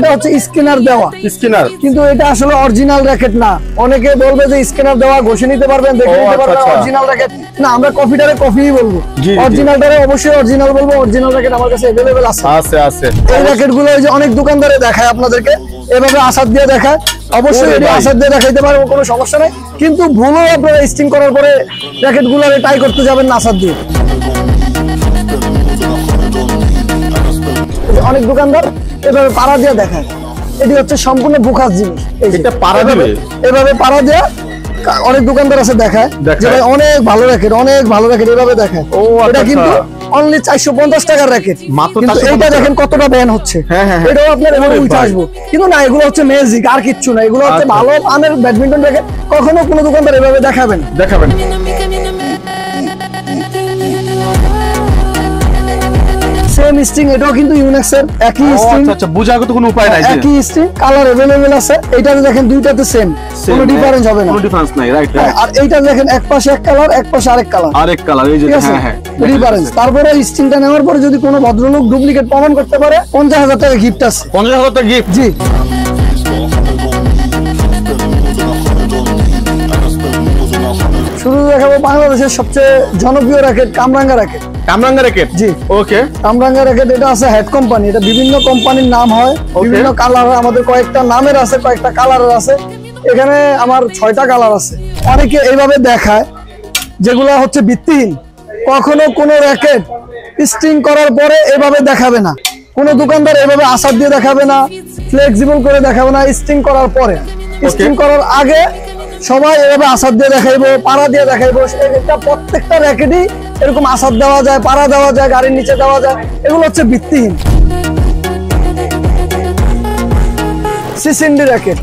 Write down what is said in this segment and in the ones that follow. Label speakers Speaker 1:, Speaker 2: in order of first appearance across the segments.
Speaker 1: এটা হচ্ছে স্ক্যানার দেওয়া,
Speaker 2: স্ক্যানার,
Speaker 1: কিন্তু এটা আসলে অরিজিনাল র্যাকেট না। অনেকে বলবে যে স্ক্যানার দেওয়া, ঘষে নিতে পারবেন, দেখে নিতে পারবেন অরিজিনাল র্যাকেট না। আমরা কপিটারে কপিই বলবো, অরিজিনালটারে অবশ্যই অরিজিনাল বলবো। অরিজিনাল র্যাকেট আমার কাছে अवेलेबल আছে। এই র্যাকেটগুলো এই যে অনেক দোকানদারে দেখায় আপনাদেরকে, এভাবে আসাদ দিয়ে দেখায়। অবশ্যই এটা আসাদ দিয়ে দেখাইতে পারবো, কোনো সমস্যা নাই। কিন্তু ভুলও আপনারা স্টিং করার পরে র্যাকেটগুলোরে টাই করতে যাবেন না আসাদ দিয়ে। অনেক দোকানদার এভাবে পাড়া দিয়ে দেখায়, এটি হচ্ছে সম্পূর্ণ বুখাস জিনিস।
Speaker 2: এটা পাড়া দিবে,
Speaker 1: এভাবে পাড়া দিয়ে অনেক দোকানদার আছে দেখায় যে ভাই অনেক ভালো র্যাকেট, অনেক ভালো র্যাকেট, এভাবে দেখায়। এটা কিন্তু অনলি 450 টাকার র্যাকেট, কিন্তু এইটা দেখেন কতটা ব্যান হচ্ছে। এটাও আপনার এভাবে উঠে আসবো, কিন্তু না, এগুলো হচ্ছে ম্যাজিক, আর কিচ্ছু না। এগুলো হচ্ছে ভালো মানের ব্যাডমিন্টন র্যাকেট। কখনো কোনো দোকানদার এভাবে দেখাবেন। সেম স্ট্রিং, এটাও কিন্তু ইউনিক্সের একই স্ট্রিং।
Speaker 2: আচ্ছা, বোঝার তো কোনো উপায় নাই,
Speaker 1: একই স্ট্রিং, কালার अवेलेबल আছে। এইটাতে দেখেন দুইটাতে সেম, কোনো ডিফারেন্স হবে না,
Speaker 2: কোনো ডিফারেন্স নাই। রাইট।
Speaker 1: আর এইটা দেখেন এক পাশে এক কালার, এক পাশে আরেক কালার, এই যে ডিফারেন্স। তারপরে স্ট্রিংটা নেওয়ার পরে যদি কোনো ভদ্রলোক ডুপ্লিকেট প্রমাণ করতে পারে, 50,000 টাকা গিফট আছে।
Speaker 2: 50,000 টাকা গিফট?
Speaker 1: জি। শুরু দেখাবো বাংলাদেশের সবচেয়ে জনপ্রিয় র্যাকেট, কামরাঙ্গা র্যাকেট।
Speaker 2: কামরাঙ্গা র্যাকেট?
Speaker 1: জি।
Speaker 2: ওকে।
Speaker 1: কামরাঙ্গা র্যাকেট এটা আছে হেড কোম্পানি, এটা বিভিন্ন কোম্পানির নাম হয়, বিভিন্ন কালার। আমাদের কয়েকটা নামের আছে, কয়েকটা কালারের আছে। এখানে আমার 6টা কালার আছে। অনেকে এইভাবে দেখায়, যেগুলো হচ্ছে ভিত্তিহীন। কখনো কোনো র্যাকেট স্ট্রিং করার পরে এভাবে দেখাবে না, কোনো দোকানদার এভাবে আসাদ দিয়ে দেখাবে না, ফ্লেক্সিবল করে দেখাবে না। স্ট্রিং করার পরে, স্ট্রিং করার আগে সবাই এভাবে আসাদ দিয়ে দেখাইবো, পাড়া দিয়ে দেখাইবো। এটা প্রত্যেকটা র্যাকেটই এরকম আসাদ দেওয়া যায়, পাড়া দেওয়া যায়, গাড়ির নিচে দেওয়া যায়। এগুলো হচ্ছে ভিত্তিহীন। সিসিএমডি র্যাকেট,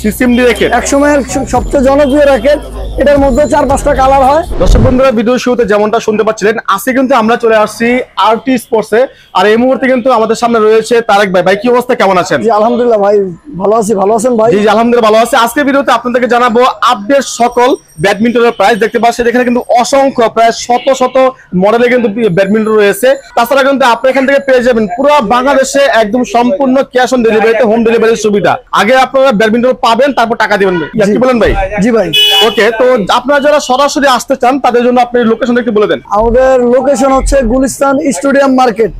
Speaker 2: সিসিএমডি র্যাকেট
Speaker 1: একসময়ের সবচেয়ে জনপ্রিয় র্যাকেট। এটার মধ্যে 4-5টা কালার হয়।
Speaker 2: দর্শক বন্ধুরা, ভিডিও শুরুতে যেমনটা শুনতে পাচ্ছিলেন, আজকে কিন্তু আমরা চলে আসছি আরটি স্পোর্টসে। আর এই মুহূর্তে কিন্তু আমাদের সামনে রয়েছে তারেক ভাই। ভাই কি অবস্থা, কেমন আছেন?
Speaker 1: জি আলহামদুলিল্লাহ ভাই, ভালো আছি। ভালো আছেন ভাই?
Speaker 2: জি আলহামদুলিল্লাহ ভালো আছি। আজকে ভিডিওতে আপনাদেরকে জানাবো আপডেট সকল ব্যাডমিন্টনের প্রাইস। দেখতে পাচ্ছেন এখানে কিন্তু অসংখ্য, প্রায় শত মডেলের কিন্তু ব্যাডমিন্টন রয়েছে। তাছাড়া কিন্তু আপনি এখান থেকে পেয়ে যাবেন পুরো বাংলাদেশে একদম সম্পূর্ণ ক্যাশ অন ডেলিভারিতে, হোম ডেলিভারির সুবিধা। আগে আপনারা ব্যাডমিন্টন পাবেন, তারপর টাকা দিবেন। কি বলেন ভাই?
Speaker 1: জি ভাই।
Speaker 2: ওকে, তো আপনারা যারা সরাসরি আসতে চান তাদের জন্য আপনি লোকেশন একটু বলে দেন।
Speaker 1: আমাদের লোকেশন হচ্ছে Gulistan stadium market,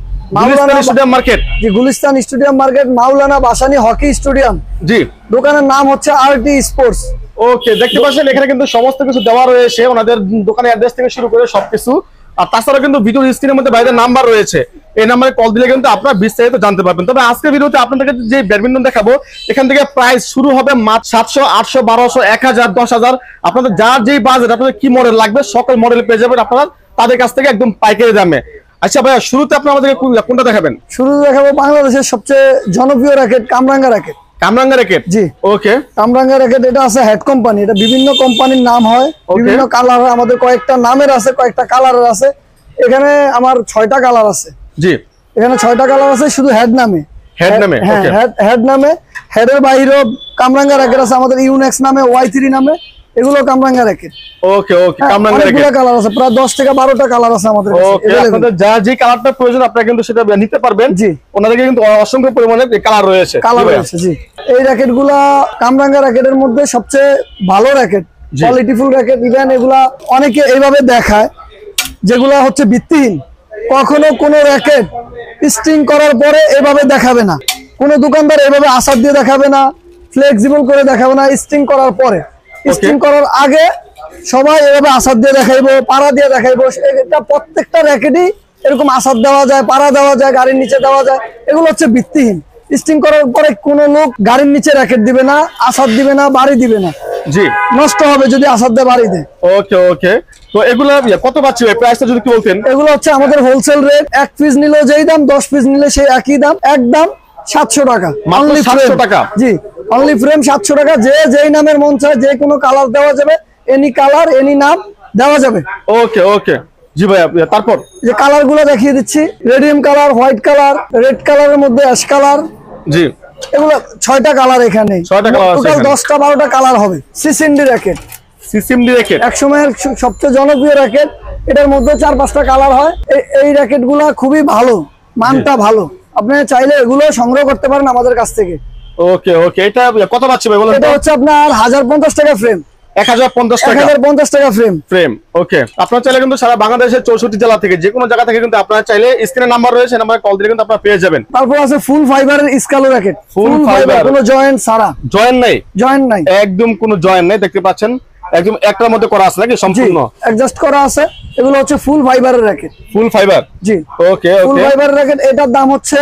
Speaker 1: Gulistan stadium market, Maulana Bhashani hockey stadium.
Speaker 2: জি।
Speaker 1: দোকানের নাম হচ্ছে আরটি স্পোর্টস।
Speaker 2: ওকে, দেখতে পাচ্ছেন এখানে কিন্তু সমস্ত কিছু দেওয়া রয়েছে, ওনাদের দোকানের অ্যাড্রেস থেকে শুরু করে সবকিছু। আর তাছাড়া কিন্তু ভিডিও স্ক্রিনের মধ্যে বাইরের নাম্বার রয়েছে, এই নাম্বারে কল দিলে কিন্তু আপনারা বিস্তারিত জানতে পারবেন। তবে আজকের ভিডিওতে আপনাদেরকে যে ব্যাডমিন্টন দেখাবো, এখান থেকে প্রাইস শুরু হবে মাত্র 700, 800, 1200, 1000, 10,000। আপনাদের যার যেই বাজেট, আপনাদের কি মডেল লাগবে সকল মডেল পেয়ে যাবেন আপনারা তাদের কাছ থেকে একদম পাইকারি দামে। আচ্ছা ভাইয়া, শুরুতে আপনি আমাদেরকে কোনটা দেখাবেন?
Speaker 1: শুরুতে দেখাবো বাংলাদেশের সবচেয়ে জনপ্রিয় র্যাকেট, কামরাঙ্গা র্যাকেট।
Speaker 2: কামরাঙ্গা র্যাকেট?
Speaker 1: জি।
Speaker 2: ওকে।
Speaker 1: কামরাঙ্গা র্যাকেট এটা আছে হেড কোম্পানি, এটা বিভিন্ন কোম্পানির নাম হয়, বিভিন্ন কালার। আমাদের কয়েকটা নামের আছে, কয়েকটা কালারের আছে। এখানে আমার 6টা কালার আছে।
Speaker 2: জি।
Speaker 1: এখানে 6টা কালার আছে শুধু হেড নামে। হ্যাঁ, হেড নামে। হেডের বাইরেও কামরাঙ্গা র্যাকেট আছে আমাদের, ইউনিক্স নামে, Y3 নামে। এগুলো কামরাঙ্গা র্যাকেট।
Speaker 2: ওকে ওকে, কামরাঙ্গা র্যাকেট।
Speaker 1: অনেকগুলো কালার আছে, প্রায় 10 থেকে 12টা কালার আছে আমাদের কাছে।
Speaker 2: ওকে, আপনাদের যা যে কালারটা প্রয়োজন আপনারা কিন্তু সেটা নিতে পারবেন।
Speaker 1: জি।
Speaker 2: ওনাদের কিন্তু অসংখ্য পরিমাণে কালার রয়েছে।
Speaker 1: জি। এই র্যাকেটগুলা কামরাঙ্গা র্যাকেটের মধ্যে সবচেয়ে ভালো র্যাকেট, কোয়ালিটিফুল র্যাকেট। ইভেন এগুলা অনেকে এইভাবে দেখায়, যেগুলা হচ্ছে ভিত্তিহীন। কখনো কোনো র্যাকেট স্ট্রিং করার পরে এভাবে দেখাবে না, কোনো দোকানদার এভাবে আসাদ দিয়ে দেখাবে না, ফ্লেক্সিবল করে দেখাবে না। স্ট্রিং করার পরে, স্ট্রিং করার আগে সবাই এভাবে আসাদ দিয়ে দেখাইবো, পাড়া দিয়ে দেখাইবো। এটা প্রত্যেকটা র্যাকেটই এরকম আসাদ দেওয়া যায়, পাড়া দেওয়া যায়, গাড়ির নিচে দেওয়া যায়। এগুলো হচ্ছে ভিত্তিহীন। স্ট্রিং করার পরে কোনো লোক গাড়ির নিচে র্যাকেট দিবে না, আসাদ দিবে না, বাড়ি দিবে না।
Speaker 2: জি।
Speaker 1: নষ্ট হবে যদি আসাদ দিয়ে বাড়ি দেয়।
Speaker 2: ওকে ওকে, তো এগুলা কত পাচ্ছি প্রাইসটা যদি কি বলতেন?
Speaker 1: এগুলো হচ্ছে আমাদের হোলসেল রেট, 1 পিস নিলেও যেই দাম, 10 পিস নিলে সেই একই দাম। একদম 700 টাকা,
Speaker 2: অনলি 700 টাকা।
Speaker 1: জি, অনলি ফ্রেম 700 টাকা। যে যেই নামের মন চায় যে কোনো কালার দেওয়া যাবে, এনি কালার এনি নাম দেওয়া যাবে।
Speaker 2: ওকে ওকে। জি ভাই, তারপর
Speaker 1: যে কালার গুলো দেখিয়ে দিচ্ছি, radium colour, white colour, red কালারের মধ্যে অ্যাশ কালার।
Speaker 2: জি।
Speaker 1: এগুলো 6টা কালার, এখানে
Speaker 2: 6টা কালার আছে,
Speaker 1: টোটাল 10টা 12টা কালার হবে। সিসিএমডি র্যাকেট,
Speaker 2: সিসিএমডি র্যাকেট
Speaker 1: একসময়ের সবচেয়ে জনপ্রিয় র্যাকেট। এটার মধ্যে 4-5টা কালার হয়। এই র্যাকেট গুলা খুবই ভালো, মানটা ভালো। আপনি চাইলে এগুলো সংগ্রহ করতে পারেন আমাদের কাছ থেকে।
Speaker 2: ওকে ওকে, এটা কত পাচ্ছি ভাই বলেন?
Speaker 1: এটা হচ্ছে আপনার 1050 টাকা ফ্রেম।
Speaker 2: 1050 টাকা
Speaker 1: 1050 টাকা ফ্রেম।
Speaker 2: ওকে, আপনারা চাইলে কিন্তু সারা বাংলাদেশের 64 জেলা থেকে যে কোনো জায়গা থেকে কিন্তু আপনারা চাইলে স্ক্রিনে নাম্বার রয়েছে, নাম্বারে কল দিলে কিন্তু আপনারা পেয়ে যাবেন।
Speaker 1: তারপর আছে ফুল ফাইবারের স্কালো র‍্যাকেট,
Speaker 2: ফুল ফাইবার,
Speaker 1: কোনো জয়েন্ট ছাড়া।
Speaker 2: জয়েন্ট নাই, একদম কোনো জয়েন্ট নাই, দেখতে পাচ্ছেন একদম একটার মধ্যে করা আছে নাকি সম্পূর্ণ
Speaker 1: অ্যাডজাস্ট করা আছে। এগুলো হচ্ছে ফুল ফাইবারের র‍্যাকেট।
Speaker 2: ফুল ফাইবার,
Speaker 1: জি
Speaker 2: ওকে
Speaker 1: ফুল
Speaker 2: ওকে।
Speaker 1: ফাইবারের র‍্যাকেট, এটার দাম হচ্ছে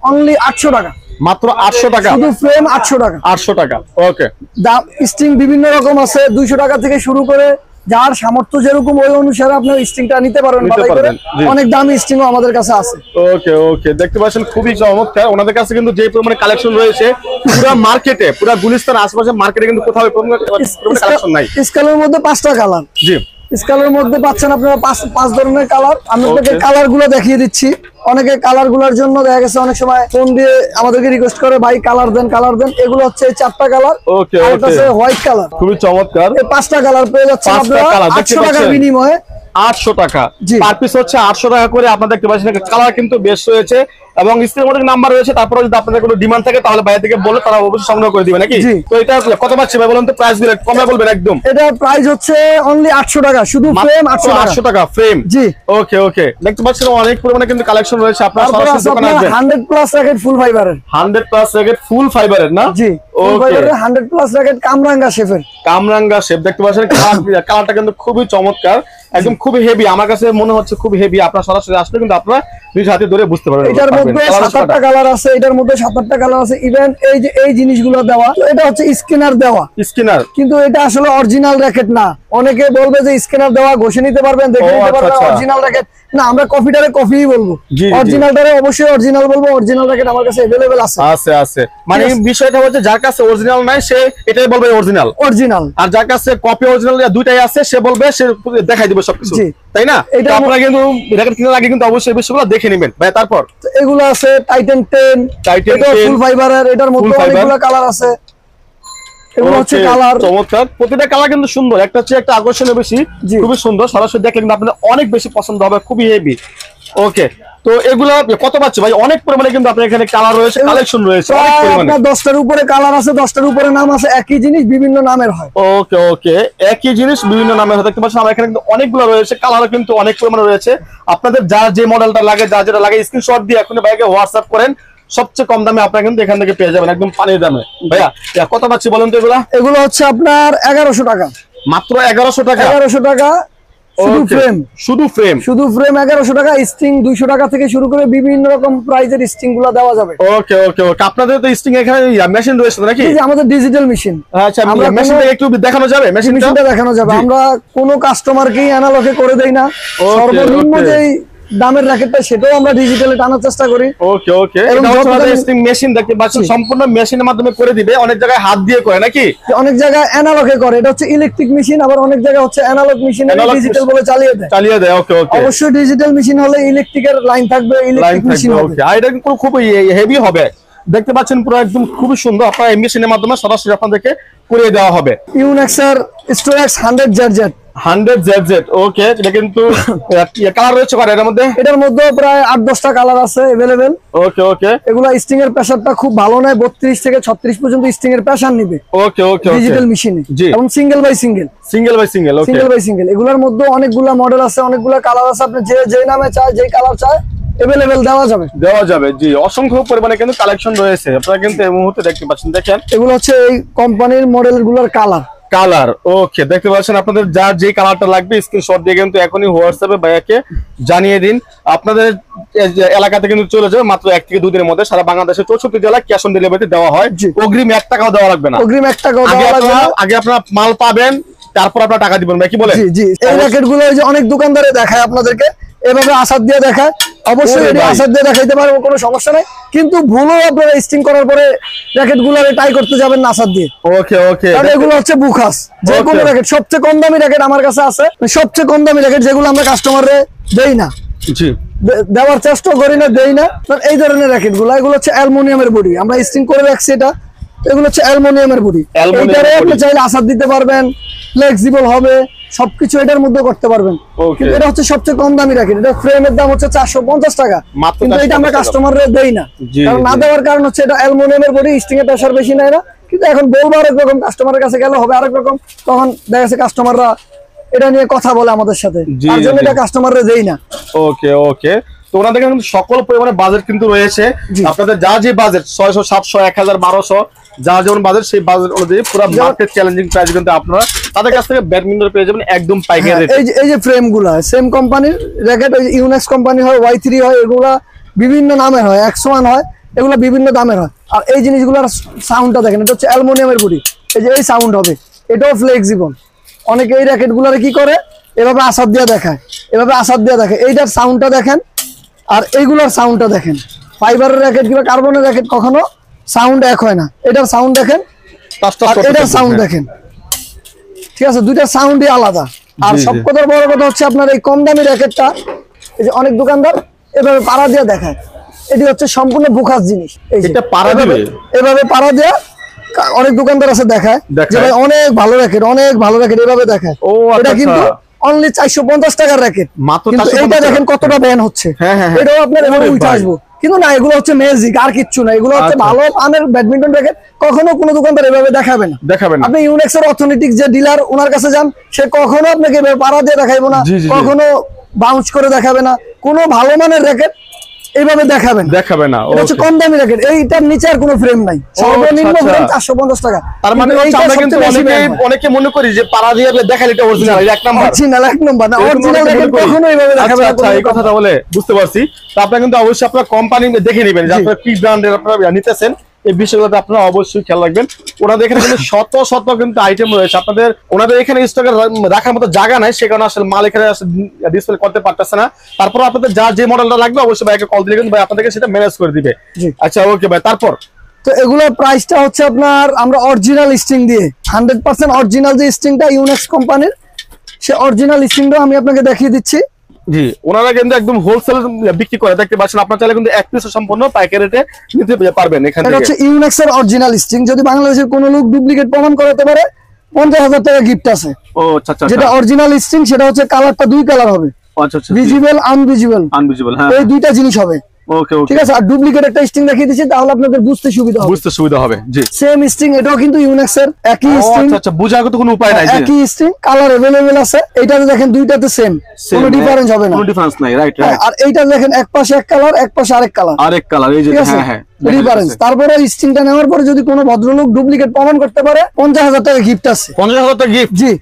Speaker 1: অনলি 800 টাকা,
Speaker 2: মাত্র 800 টাকা,
Speaker 1: শুধু ফ্রেম 800 টাকা।
Speaker 2: 800 টাকা, ওকে।
Speaker 1: দাম স্ট্রিং বিভিন্ন রকম আছে, 200 টাকা থেকে শুরু করে যার সামর্থ্য যেরকম ওই অনুসারে আপনি স্ট্রিংটা নিতে পারবেন বাছাই করে। অনেক দামি স্ট্রিংও আমাদের কাছে আছে।
Speaker 2: ওকে ওকে, দেখতে পাচ্ছেন খুবই চমৎকার। ওনাদের কাছে কিন্তু যে পরিমাণে কালেকশন রয়েছে পুরো মার্কেটে, পুরো গুলিস্তান আশেপাশে মার্কেটে কিন্তু কোথাও কালেকশন নাই।
Speaker 1: স্কালের মধ্যে 5টা কালার।
Speaker 2: জি,
Speaker 1: স্কালের মধ্যে পাচ্ছেন আপনারা 5 ধরনের কালার। আমি আপনাকে কালার গুলো দেখিয়ে দিচ্ছি। অনেকে কালার গুলোর জন্য দেখা গেছে অনেক সময় ফোন দিয়ে আমাদেরকে রিকোয়েস্ট করে ভাই কালার দেন কালার দেন। এগুলো হচ্ছে 4টা কালার।
Speaker 2: ওকে
Speaker 1: আর
Speaker 2: ওকে,
Speaker 1: আছে হোয়াইট কালার।
Speaker 2: খুবই চমৎকার।
Speaker 1: এই 5টা কালার পেয়ে যাচ্ছেন আপনারা 800 টাকার বিনিময়ে।
Speaker 2: 800 টাকা
Speaker 1: জি।
Speaker 2: পার পিস হচ্ছে 800 টাকা করে। আপনারা দেখতে পাচ্ছেন কালার কিন্তু বেশ রয়েছে এবং স্ক্রিনের মধ্যে নাম্বার রয়েছে। তারপরে যদি আপনাদের কোনো ডিমান্ড থাকে তাহলে বাইরে থেকে বলে তারা অবশ্যই সংগ্রহ করে দিবে নাকি?
Speaker 1: জি।
Speaker 2: তো এটা কত পাচ্ছি ভাই বলুন তো, প্রাইস গুলো কমে বলবেন একদম।
Speaker 1: এটা প্রাইস হচ্ছে অনলি 800 টাকা, শুধু ফ্রেম 800
Speaker 2: টাকা ফ্রেম।
Speaker 1: জি,
Speaker 2: ওকে ওকে, দেখতে পাচ্ছেন অনেক পরিমাণে কিন্তু কালেকশন রয়েছে। আপনারা সরাসরি দোকানে আসবেন।
Speaker 1: 100 প্লাস র‍্যাকেট ফুল ফাইবারের।
Speaker 2: 100 প্লাস র‍্যাকেট ফুল ফাইবারের না?
Speaker 1: জি, ফুল ফাইবারের 100 প্লাস র‍্যাকেট কামরাঙ্গা শেফের।
Speaker 2: কামরাঙ্গা শেপ, দেখতে পাচ্ছেন কালারটা কিন্তু খুবই চমৎকার, একদম খুবই হেভি। আমার কাছে মনে হচ্ছে খুবই হেভি। আপনারা সরাসরি আসলে কিন্তু আপনারা নিজ হাতে ধরে বুঝতে পারবেন।
Speaker 1: এটার মধ্যে 7-8টা কালার আছে, এটার মধ্যে 7-8টা কালার আছে। ইভেন এই যে এই জিনিসগুলো দেওয়া, এটা হচ্ছে স্ক্যানার দেওয়া,
Speaker 2: স্ক্যানার,
Speaker 1: কিন্তু এটা আসলে অরিজিনাল র‍্যাকেট না। অনেকে বলবে যে স্ক্যানার দেওয়া, ঘষে নিতে পারবেন, দেখে নিতে পারবেন, অরিজিনাল র‍্যাকেট না। আমরা কপিটারে কপিই বলবো, অরিজিনালটারে অবশ্যই অরিজিনাল বলবো। অরিজিনাল র‍্যাকেট আমার কাছে अवेलेबल আছে।
Speaker 2: আছে মানে বিষয়টা হচ্ছে যার কাছে অরিজিনাল নাই সে এটাই বলবে অরিজিনাল, আর যার কাছে কপি অরিজিনাল দুইটাই আছে সে বলবে, সে দেখাই দিবে সবকিছু, তাই না? এটা আপনারা কিন্তু র‍্যাকেট কেনার আগে কিন্তু অবশ্যই বিষয়গুলো দেখে নেবেন ভাই। তারপর
Speaker 1: এগুলো আছে টাইটান 10, এটা ফুল ফাইবারের। এটার মধ্যে অনেকগুলো কালার আছে। এগুলো হচ্ছে কালার
Speaker 2: চমৎকার, প্রতিটা কালার কিন্তু সুন্দর, একটা হচ্ছে একটা আকর্ষণীয় বেশি, খুবই সুন্দর। সরাসরি দেখলে কিন্তু আপনাদের অনেক বেশি পছন্দ হবে, খুবই হেভি। ওকে, তো এগুলো কত পাচ্ছে ভাই? অনেক পরিমাণে কিন্তু আপনার এখানে কালার রয়েছে, কালেকশন রয়েছে অনেক পরিমাণে।
Speaker 1: আপনার 10টার উপরে কালার আছে, 10টার উপরে নাম আছে। একই জিনিস বিভিন্ন নামের হয়।
Speaker 2: ওকে ওকে, একই জিনিস বিভিন্ন নামের হয়। দেখতে পাচ্ছেন আমার এখানে কিন্তু অনেকগুলো রয়েছে, কালারও কিন্তু অনেক পরিমাণে রয়েছে। আপনাদের যার যে মডেলটা লাগে, যার যেটা লাগে, স্ক্রিনশট দিয়ে এখন ভাইকে হোয়াটসঅ্যাপ করেন। সবচেয়ে কম দামে আপনারা কিন্তু এখান থেকে পেয়ে যাবেন, একদম পানির দামে। ভাইয়া কত পাচ্ছি বলেন তো?
Speaker 1: এগুলো হচ্ছে আপনার 1100 টাকা,
Speaker 2: মাত্র 1100 টাকা।
Speaker 1: 1100 টাকা শুধু ফ্রেম, শুধু ফ্রেম 1100 টাকা। স্ট্রিং 200 টাকা থেকে শুরু করে বিভিন্ন রকম প্রাইজের স্ট্রিং গুলো দেওয়া যাবে।
Speaker 2: ওকে ওকে ওকে, আপনাদের তো স্ট্রিং এখানে মেশিন রয়েছে নাকি?
Speaker 1: এই যে আমাদের ডিজিটাল মেশিন।
Speaker 2: আচ্ছা, আমরা মেশিনটা একটু দেখানো যাবে? মেশিনটা দেখানো যাবে।
Speaker 1: আমরা কোনো কাস্টমারকেই অ্যানালগে করে দেই না। সর্বনিম্ন যেই দামের র‍্যাকেটটা সেটাও আমরা ডিজিটালে টানার চেষ্টা করি।
Speaker 2: ওকে ওকে, এটা হচ্ছে স্ট্রিং মেশিন, দেখতে পাচ্ছেন সম্পূর্ণ মেশিনের মাধ্যমে করে দিবে। অনেক জায়গায় হাত দিয়ে করে নাকি?
Speaker 1: অনেক জায়গায় অ্যানালগে করে। এটা হচ্ছে ইলেকট্রিক মেশিন, আবার অনেক জায়গায় হচ্ছে অ্যানালগ মেশিন, ডিজিটাল বলে চালিয়ে দেয়।
Speaker 2: ওকে ওকে,
Speaker 1: অবশ্যই ডিজিটাল মেশিন হলে ইলেকট্রিকের লাইন থাকবে, ইলেকট্রিক মেশিন হবে।
Speaker 2: ওকে, আর এটা কিন্তু খুব হেভি হবে, দেখতে পাচ্ছেন পুরো একদম খুবই সুন্দর। আপনারা এই মেশিনের মাধ্যমে সরাসরি আপনাদেরকে করে দেওয়া হবে।
Speaker 1: ইউনেক্সের স্টোরেক্স 100ZZ।
Speaker 2: 100ZZ, ওকে। এটা কিন্তু কালার রয়েছে এর মধ্যে? এটার মধ্যে
Speaker 1: প্রায় 8-10টা কালার আছে अवेलेबल।
Speaker 2: ওকে ওকে,
Speaker 1: এগুলা স্ট্রিং এর প্রেসারটা খুব ভালো নয়, 32 থেকে 36 পর্যন্ত স্ট্রিং এর প্রেসার নেবে।
Speaker 2: ওকে ওকে,
Speaker 1: ডিজিটাল মেশিনে এবং single by single.
Speaker 2: Okay,
Speaker 1: single by single. এগুলোর মধ্যে অনেকগুলা মডেল আছে, অনেকগুলা কালার আছে। আপনি যে নামে চায়, যে কালার চায় अवेलेबल দেওয়া যাবে।
Speaker 2: জি, অসংখ্য পরিমাণে কিন্তু কালেকশন রয়েছে। আপনারা কিন্তু এই মুহূর্তে দেখতে পাচ্ছেন, দেখেন
Speaker 1: এগুলো হচ্ছে এই কোম্পানির মডেলগুলোর কালার।
Speaker 2: ওকে, দেখতে পাচ্ছেন আপনাদের যার যে কালারটা লাগবে স্ক্রিনশট দিয়ে কিন্তু এখনই হোয়াটসঅ্যাপে ভাইয়াকে জানিয়ে দিন। আপনাদের এলাকাতে কিন্তু চলে যাবে মাত্র 1 থেকে 2 দিনের মধ্যে। সারা বাংলাদেশের 64 জেলায় ক্যাশ অন ডেলিভারিতে দেওয়া হয়। অগ্রিম 1 টাকাও দেওয়া লাগবে না। আগে আপনারা মাল পাবেন, তারপর আপনারা টাকা দিবেন ভাই, কি বলেন?
Speaker 1: জি, এই র‍্যাকেটগুলো এই যে অনেক দোকানদারে দেখায় আপনাদেরকে, এভাবে আসাদ দিয়ে দেখায়। অবশ্যই এটা আসাদ দিয়ে দেখাইতে পারবো, কোনো সমস্যা নাই। কিন্তু ভুলও আপনারা স্টিং করার পরে র‍্যাকেটগুলোরে টাই করতে যাবেন না আসাদ দিয়ে।
Speaker 2: ওকে ওকে,
Speaker 1: কারণ এগুলো হচ্ছে বুখাস। যে কোনো র‍্যাকেট, সবচেয়ে কম দামি র‍্যাকেট আমার কাছে আছে, সবচেয়ে কম দামি র‍্যাকেট যেগুলো আমরা কাস্টমাররে দেই না।
Speaker 2: জি,
Speaker 1: দেওয়ার চেষ্টা করি না, দেই না। এই ধরনের র‍্যাকেটগুলো, এগুলো হচ্ছে অ্যালুমিনিয়ামের বডি, আমরা স্টিং করে রাখছি। এগুলো হচ্ছে অ্যালুমিনিয়ামের বডি। এইটারে আপনি চাইলে আসাদ দিতে পারবেন, ফ্লেক্সিবল হবে, সবকিছু এটার মধ্যে করতে পারবেন।
Speaker 2: Okay.
Speaker 1: কিন্তু এটা হচ্ছে সবচেয়ে কম দামি র্যাকেট, এটা ফ্রেমের দাম হচ্ছে 450 টাকা,
Speaker 2: মাত্র
Speaker 1: কিন্তু এটা আমরা
Speaker 2: 450 টাকা।
Speaker 1: কাস্টমাররা দেই না।
Speaker 2: জি,
Speaker 1: কারণ না
Speaker 2: জি।
Speaker 1: দেওয়ার কারণ হচ্ছে এটা অ্যালুমিনিয়ামের বডি, স্টিং এর প্রেসার বেশি নেয় না, কিন্তু এখন বলবো আরেক রকম, কাস্টমারের কাছে গেলে হবে আরেক রকম, তখন দেখা যাচ্ছে কাস্টমাররা এটা নিয়ে কথা বলে আমাদের সাথে,
Speaker 2: জি,
Speaker 1: তার জন্য
Speaker 2: জি।
Speaker 1: এটা কাস্টমাররা দেই না।
Speaker 2: ওকে ওকে, তো ওনাদের কিন্তু সকল পরিমাণে বাজেট কিন্তু রয়েছে।
Speaker 1: জি।
Speaker 2: আপনাদের যা যে বাজেট 600 700 1000 1200 যা যেমন বাজেট, সেই বাজেট অনুযায়ী পুরো মার্কেট চ্যালেঞ্জিং প্রাইস কিন্তু আপনারা তাদের কাছ থেকে ব্যাডমিন্টন পেয়ে যাবেন একদম পাইকারি
Speaker 1: হ্যাঁ,
Speaker 2: রেটে।
Speaker 1: এই যে ফ্রেম গুলা সেম কোম্পানির র্যাকেট, ওই ইউনেক্স কোম্পানি হয়, Y3 হয়, এগুলা বিভিন্ন নামের হয়, X1 হয়, এগুলা বিভিন্ন দামের হয়। আর এই জিনিসগুলোর সাউন্ডটা দেখেন, এটা হচ্ছে অ্যালুমিনিয়ামের বডি, এই যে এই সাউন্ড হবে, এটাও ফ্লেক্সিবল। অনেকে এই র্যাকেট গুলারে কি করে, এভাবে আসাদ দিয়ে দেখায়, এভাবে আসাদ দিয়ে দেখে, এইটার সাউন্ডটা দেখেন আর এইগুলার সাউন্ডটা দেখেন। ফাইবারের র্যাকেট কিংবা কার্বনের র্যাকেট কখনো সাউন্ড এক হয় না, এটার সাউন্ড দেখেন আর এটার সাউন্ড দেখেন, ঠিক আছে, দুইটা সাউন্ডই আলাদা। আর
Speaker 2: জি, জি।
Speaker 1: সব কথা বড় কথা হচ্ছে আপনার এই কম দামি র্যাকেটটা, এই যে অনেক দোকানদার এভাবে পাড়া দিয়ে দেখায়, এটি হচ্ছে সম্পূর্ণ বোকাস জিনিস। এই যে
Speaker 2: এটা পাড়া দিবে?
Speaker 1: এভাবে পাড়া দেয়া অনেক দোকানদার আছে দেখায়
Speaker 2: দেখায়।
Speaker 1: যে ভাই অনেক ভালো র্যাকেট, অনেক ভালো র্যাকেট, এভাবে দেখায়।
Speaker 2: ও আচ্ছা,
Speaker 1: এটা কিন্তু
Speaker 2: আচ্ছা।
Speaker 1: অনলি 450 টাকার র্যাকেট,
Speaker 2: মাত্র
Speaker 1: কিন্তু
Speaker 2: 450
Speaker 1: এইটা দেখেন
Speaker 2: টাকা।
Speaker 1: কতটা ব্যান হচ্ছে।
Speaker 2: হ্যাঁ, হ্যাঁ, হ্যাঁ।
Speaker 1: এটাও আপনার এভাবে
Speaker 2: ওরে
Speaker 1: উঠে
Speaker 2: ভাই।
Speaker 1: আসবো, কিন্তু না, এগুলো হচ্ছে ম্যাজিক, আর কিচ্ছু না। এগুলো হচ্ছে
Speaker 2: আচ্ছা।
Speaker 1: ভালো মানের ব্যাডমিন্টন র্যাকেট, কখনো কোনো দোকানদার এভাবে দেখাবে না।
Speaker 2: দেখাবেন না।
Speaker 1: আপনি ইউনেক্স এর অর্থনৈতিক যে ডিলার, ওনার কাছে যান, সে কখনো আপনাকে এভাবে পাড়া দিয়ে দেখাইবো না,
Speaker 2: জি, জি, জি।
Speaker 1: কখনো বাউন্স করে দেখাবে না, কোনো ভালো মানের র্যাকেট এইভাবে দেখাবে না।
Speaker 2: দেখাবে না।
Speaker 1: এটা হচ্ছে
Speaker 2: Okay.
Speaker 1: কম দামি র্যাকেট, এইটার নিচে আর কোনো ফ্রেম নাই, সর্বনিম্ন
Speaker 2: আচ্ছা,
Speaker 1: ফ্রেম
Speaker 2: আচ্ছা।
Speaker 1: 450 টাকা।
Speaker 2: তার মানে হচ্ছে আমরা কিন্তু অনেকে মনে করি যে পাড়া দিয়ে দেখালে এটা অরিজিনাল, এটা এক নাম্বার।
Speaker 1: অরিজিনাল এক নম্বর না,
Speaker 2: এরকম
Speaker 1: অরিজিনাল
Speaker 2: অনেকে
Speaker 1: র্যাকেট
Speaker 2: মনে করি।
Speaker 1: কখনো এইভাবে দেখাবে
Speaker 2: আচ্ছা,
Speaker 1: না।
Speaker 2: আচ্ছা, এই কথাটা বলে বুঝতে পারছি। তো আপনারা কিন্তু অবশ্যই আপনার কোম্পানি দেখে নেবেন যে
Speaker 1: জি।
Speaker 2: আপনারা কি ব্র্যান্ডের আপনারা নিতেছেন, এই বিষয়গুলোতে আপনারা অবশ্যই খেয়াল রাখবেন। ওনাদের এখানে কিন্তু শত শত কিন্তু আইটেম রয়েছে, আপনাদের ওনাদের এখানে স্টকে রাখার মতো জায়গা নাই, সে কারণে আসলে মাল এখানে ডিসপ্লে করতে পারতেছে না। তারপর আপনাদের যা যে মডেলটা লাগবে অবশ্যই ভাইকে কল দিলে কিন্তু ভাই আপনাদেরকে সেটা ম্যানেজ করে দিবে।
Speaker 1: জি।
Speaker 2: আচ্ছা ওকে ভাই, তারপর
Speaker 1: তো এগুলোর প্রাইসটা হচ্ছে আপনার, আমরা অরিজিনাল স্ট্রিং দিয়ে 100% অরিজিনাল যে স্ট্রিংটা ইউনেক্স কোম্পানির, সে অরিজিনাল স্ট্রিংটা আমি আপনাকে দেখিয়ে দিচ্ছি।
Speaker 2: জি, ওনারা কিন্তু একদম হোলসেল বিক্রি করে, দেখতে পাচ্ছেন। আপনার চাইলে কিন্তু এক পিস সম্পূর্ণ পাইকারি রেটে নিতে পারবেন এখান
Speaker 1: এটা
Speaker 2: থেকে।
Speaker 1: হচ্ছে ইউনেক্স এর অরিজিনাল স্ট্রিং, যদি বাংলাদেশের কোনো লোক ডুপ্লিকেট প্রমাণ করাতে পারে 50,000 টাকা গিফট আছে।
Speaker 2: ও আচ্ছা আচ্ছা,
Speaker 1: যেটা অরিজিনাল স্ট্রিং, সেটা হচ্ছে কালারটা দুই কালার হবে,
Speaker 2: আচ্ছা আচ্ছা,
Speaker 1: ভিজিবল আনভিজিবল,
Speaker 2: আনভিজিবল, হ্যাঁ,
Speaker 1: এই দুইটা জিনিস হবে।
Speaker 2: ওকে ওকে,
Speaker 1: ঠিক আছে, আর ডুপ্লিকেট একটা স্ট্রিং দেখিয়ে দিচ্ছি, তাহলে আপনাদের বুঝতে সুবিধা হবে।
Speaker 2: বুঝতে সুবিধা হবে। জি,
Speaker 1: সেম স্ট্রিং, এটাও কিন্তু ইউনেক্স এর একই
Speaker 2: ও
Speaker 1: স্ট্রিং,
Speaker 2: আচ্ছা আচ্ছা, বুঝার তো কোনো উপায় নাই। জি,
Speaker 1: একই স্ট্রিং, কালার अवेलेबल আছে। এইটাতে দেখেন দুইটাতে সেম, কোনো ডিফারেন্স হবে না।
Speaker 2: কোনো ডিফারেন্স নাই, রাইট
Speaker 1: হ্যাঁ,
Speaker 2: রাইট।
Speaker 1: আর এইটা দেখেন এক পাশে এক কালার, এক পাশে আরেক কালার,
Speaker 2: আরেক কালার, এই যে,
Speaker 1: ঠিক আছে,
Speaker 2: হ্যাঁ হ্যাঁ,
Speaker 1: ডিফারেন্স। তারপরে স্ট্রিংটা নেওয়ার পরে যদি কোনো ভদ্রলোক ডুপ্লিকেট প্রমাণ করতে পারে 50,000 টাকা গিফট আছে।
Speaker 2: 50,000 টাকা গিফট।
Speaker 1: জি।